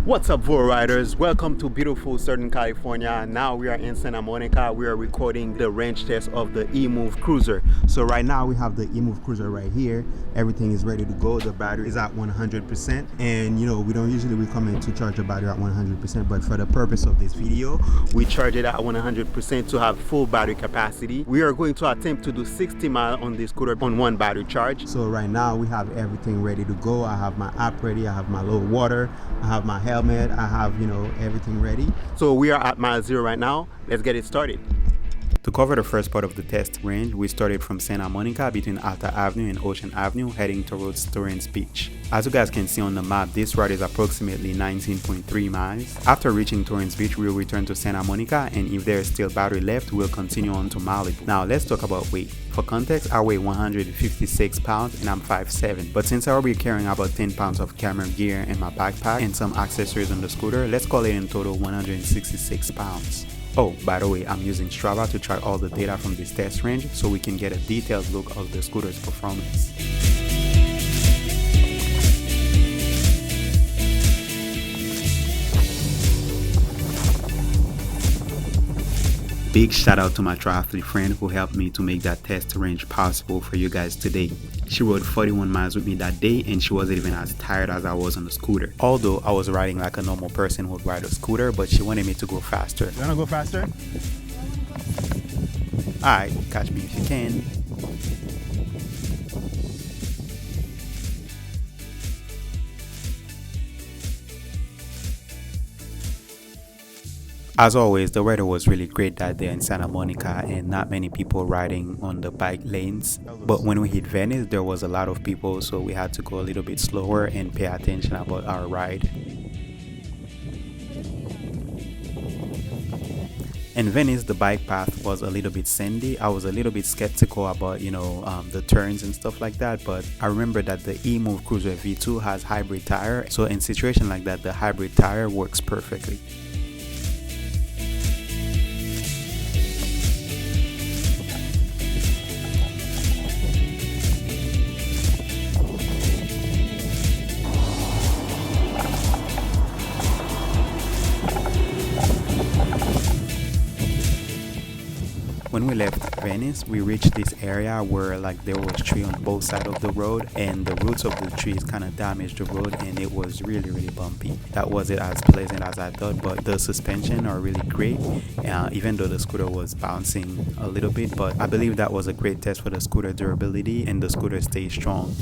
What's up, Voro riders? Welcome to beautiful Southern California. Now we are in Santa Monica. We are recording the range test of the EMOVE Cruiser. So right now we have the EMOVE Cruiser right here. Everything is ready to go. The battery is at 100%. And you know, we don't usually recommend to charge a battery at 100%, but for the purpose of this video, we charge it at 100% to have full battery capacity. We are going to attempt to do 60 miles on this scooter on one battery charge. So right now we have everything ready to go. I have my app ready. I have my low water. I have my helmet. I have, you know, everything ready. So we are at mile 0 right now. Let's get it started. To cover the first part of the test range, we started from Santa Monica between Alta Avenue and Ocean Avenue, heading towards Torrance Beach. As you guys can see on the map, this ride is approximately 19.3 miles. After reaching Torrance Beach, we'll return to Santa Monica, and if there is still battery left, we'll continue on to Malibu. Now let's talk about weight. For context, I weigh 156 pounds and I'm 5'7". But since I will be carrying about 10 pounds of camera gear in my backpack and some accessories on the scooter, let's call it in total 166 pounds. Oh, by the way, I'm using Strava to track all the data from this test range so we can get a detailed look of the scooter's performance. Big shout out to my triathlete friend who helped me to make that test range possible for you guys today. She rode 41 miles with me that day and she wasn't even as tired as I was on the scooter. Although I was riding like a normal person would ride a scooter, but she wanted me to go faster. You wanna go faster? Alright, catch me if you can. As always, the weather was really great that day in Santa Monica and not many people riding on the bike lanes. But when we hit Venice, there was a lot of people, so we had to go a little bit slower and pay attention about our ride. In Venice, the bike path was a little bit sandy. I was a little bit skeptical about, the turns and stuff like that, but I remember that the EMOVE Cruiser V2 has hybrid tire, so in situations like that, the hybrid tire works perfectly. When we left Venice, we reached this area where there was tree on both sides of the road and the roots of the trees kind of damaged the road and it was really bumpy. That wasn't as pleasant as I thought, but the suspension are really great, even though the scooter was bouncing a little bit, but I believe that was a great test for the scooter durability and the scooter stays strong.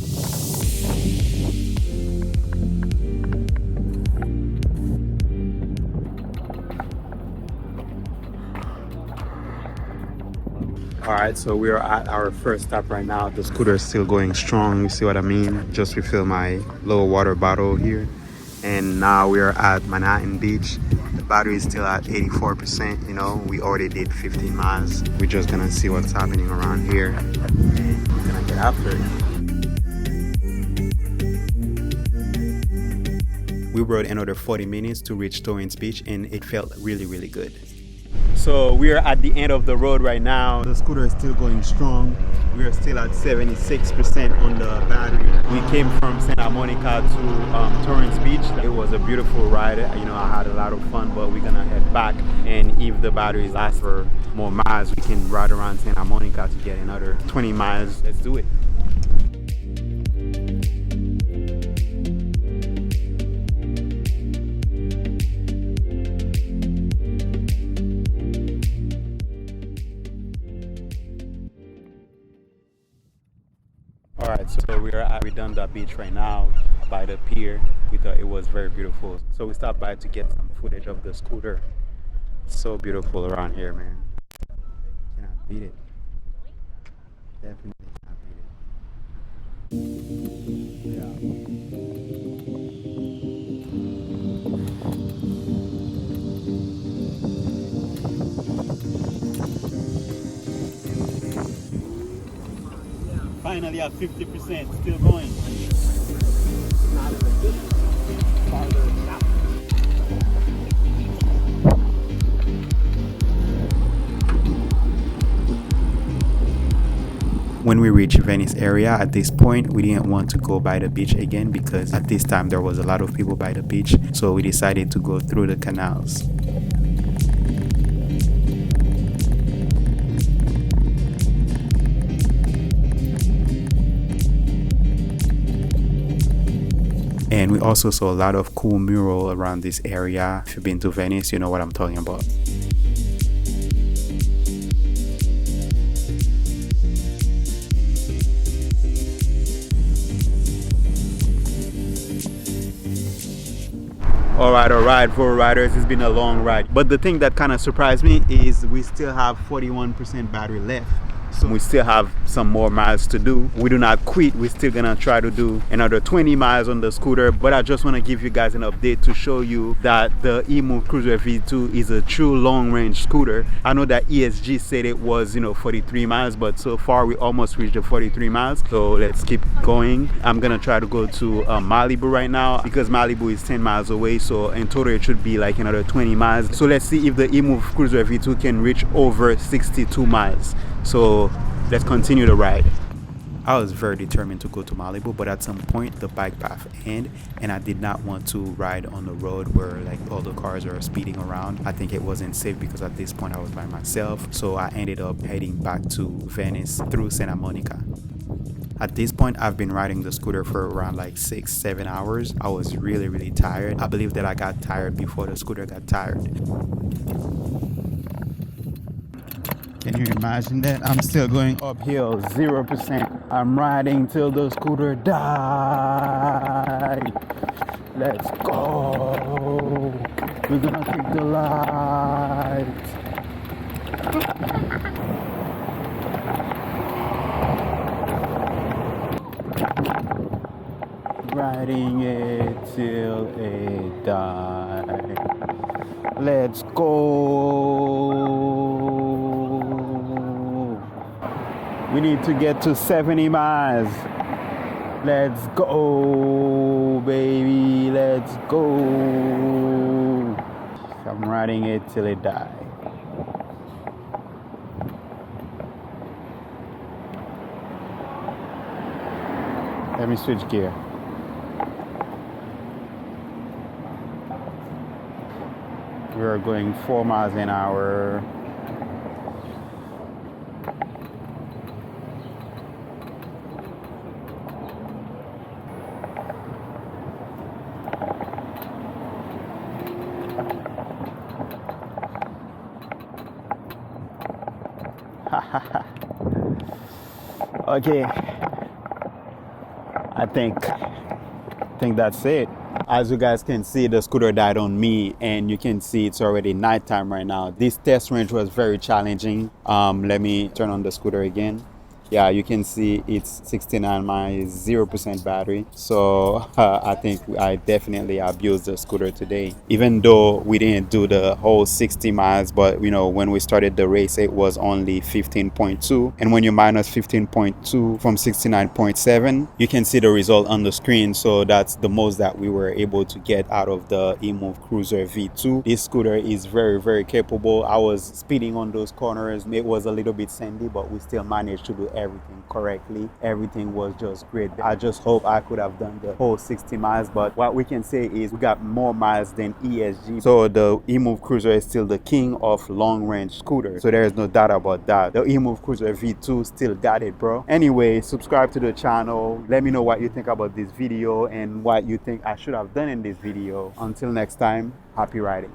Alright, so we are at our first stop right now. The scooter is still going strong, you see what I mean? Just refill my low water bottle here. And now we are at Manhattan Beach. The battery is still at 84%, we already did 15 miles. We're just gonna see what's happening around here. And we're gonna get after it. We rode another 40 minutes to reach Torrance Beach and it felt really good. So we are at the end of the road right now. The scooter is still going strong. We are still at 76% on the battery. We came from Santa Monica to Torrance Beach. It was a beautiful ride. I had a lot of fun, but we're gonna head back. And if the batteries last for more miles, we can ride around Santa Monica to get another 20 miles. Let's do it. Alright, so we are at Redondo Beach right now by the pier. We thought it was very beautiful. So we stopped by to get some footage of the scooter. So beautiful around here, man. Cannot beat it. Definitely cannot beat it. Yeah. Finally at 50%, still going. When we reached Venice area, at this point we didn't want to go by the beach again because at this time there was a lot of people by the beach, so we decided to go through the canals. And we also saw a lot of cool mural around this area. If you've been to Venice, you know what I'm talking about. All right, Voro riders, it's been a long ride. But the thing that kind of surprised me is we still have 41% battery left. So we still have some more miles to do. We do not quit. We're still gonna try to do another 20 miles on the scooter. But I just want to give you guys an update to show you that the EMOVE Cruiser V2 is a true long-range scooter. I know that ESG said it was, 43 miles, but so far we almost reached the 43 miles. So let's keep going. I'm gonna try to go to Malibu right now because Malibu is 10 miles away. So in total it should be like another 20 miles. So let's see if the EMOVE Cruiser V2 can reach over 62 miles. So let's continue the ride. I was very determined to go to Malibu, but at some point the bike path ended and I did not want to ride on the road where like all the cars are speeding around. I think it wasn't safe because at this point I was by myself, so I ended up heading back to Venice through Santa Monica. At this point I've been riding the scooter for around like 6-7 hours. I was really tired. I believe that I got tired before the scooter got tired. Can you imagine that? I'm still going uphill, 0%. I'm riding till the scooter dies. Let's go. We're gonna take the light. Riding it till it dies. Let's go. We need to get to 70 miles. Let's go, baby. Let's go. I'm riding it till it dies. Let me switch gear. We are going 4 miles an hour. Okay, I think that's it. As you guys can see, the scooter died on me, and you can see it's already nighttime right now. This test range was very challenging. Let me turn on the scooter again. Yeah, you can see it's 69 miles, 0% battery. So I think I definitely abused the scooter today. Even though we didn't do the whole 60 miles, but when we started the race, it was only 15.2. And when you minus 15.2 from 69.7, you can see the result on the screen. So that's the most that we were able to get out of the EMOVE Cruiser V2. This scooter is very capable. I was speeding on those corners. It was a little bit sandy, but we still managed to do everything correctly. Everything was just great. I just hope I could have done the whole 60 miles, but what we can say is we got more miles than ESG. So the EMOVE Cruiser is still the king of long-range scooters. So there is no doubt about that. The EMOVE Cruiser V2 still got it, bro. Anyway, subscribe to the channel. Let me know what you think about this video and what you think I should have done in this video. Until next time, happy riding.